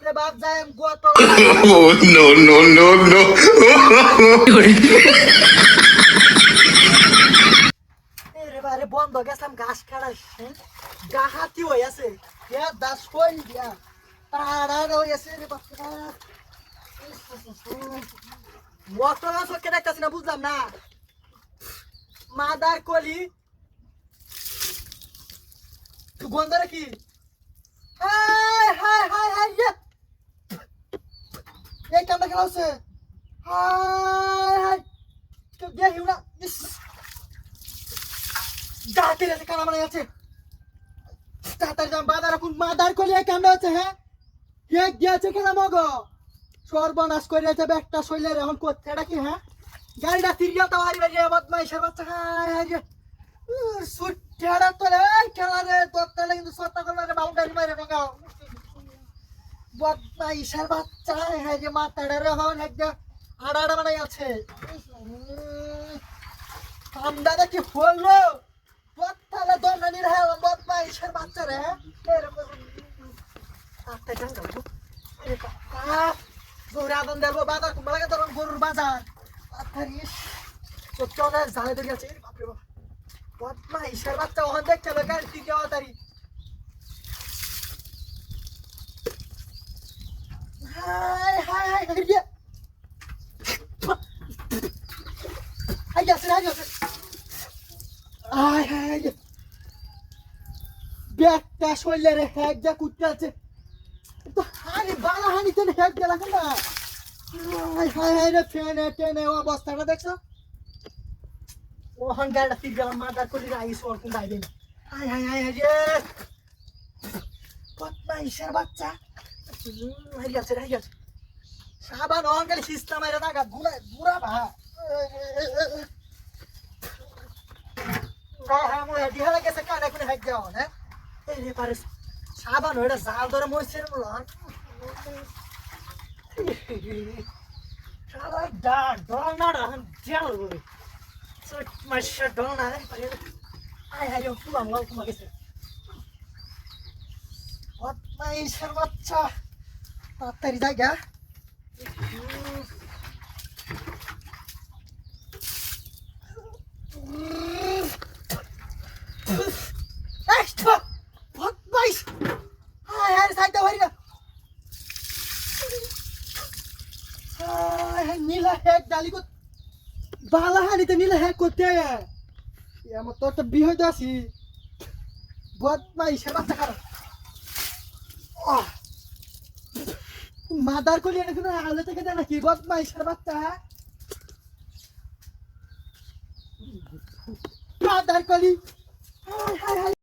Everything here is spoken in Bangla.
রে বাপ যায় গোয়া তো Oh, no, no, no, no. রে বারে বন্ধ গেছলাম ঘাস কাটা গা হাতি হয়ে আছে দাস কই দিয়া তাড়া হয়ে আছে রে বাপ মোটর চোখে দেখতেছি না বুঝলাম না মাদার কলি গন্ধ কি হাই হাই হাই হাই এই কামটা খেলা হচ্ছে হাই হাই কেউ দেখিও না যাতে রে কানা মানে আছে তাড়াতাড়ি যাম বাজার কোন মাদার কলি এই কামটা হচ্ছে হ্যাঁ এক গিয়েছে খেলা মগো সর্বনাশ করে যাবে একটা শৈলের এখন করছে এটা কি হ্যাঁ গাড়িটা তিরিয়া তো হারি বাজে বদমাইশের বাচ্চা হাই হাই রে সুটটা তো রে খেলা রে তোরটা কিন্তু সত্তা করবে রে বাউন্ডারি মারে ভাঙা বদমাইশের বাচ্চা হাই রে মাথাটা রে হন একটা আড়াড়া বানাই আছে কামদাটা কি হলো তোরটা দন্ডানি রে বদমাইশের বাচ্চা রে এরকম আত্মা জানগা এ কাকা গরুর আদন দেবো বাজার কুম্বালাকে ধরুন গরুর বাজার আত্মারিস চলে জালে ধরে আছে বাপরে বাপ বদমা ঈশ্বর বাচ্চা ওখান দেখতে হবে গাড়ি থেকে তারি high high high high high গেছে হাই গেছে হাই হাই ব্যাগটা শরীরে রে হ্যাক যা কুটতে আছে তো হানি বালা হানি তো হ্যাক গেল না হাই হাই হাই রে ফেনে টেনে অবস্থাটা দেখছো ওখান গাড়িটা ফির গেলাম মাদার কলি রাইস ওর কোন গাড়ি হাই হাই হাই হাই রে বদমাইশের বাচ্চা হাই গেছে হাই গেছে সাবান ওখান গেলে সিস্টেম আইরা না গুড়া গুড়া ভা হ্যাঁ মই দিহালা গেছে কানে কোনে হ্যাক যাও হ্যাঁ এই রে পারে সাবান ওটা জাল ধরে মরছে রে বলন সারা ডল না জাল বলে সট মাশা ডল না আই হাই রে ফুলাম লাল তোমা গেছে বদমাইশের বাচ্চা তাড়াতাড়ি জায়গা বদমাইশ হাই হাই সাইডটা হরি না নীলা হ্যাক ডালি কো বালা হানিতে নীলা হ্যাক করতে আমার তো একটা বিয়ে হইতে আসি বদমাইশের বাচ্চা খারাপ মাদার কলি এনে কোনো আলো থেকে দেয় নাকি বদমাইশের বাচ্চা মাদার কলি হাই হাই হাই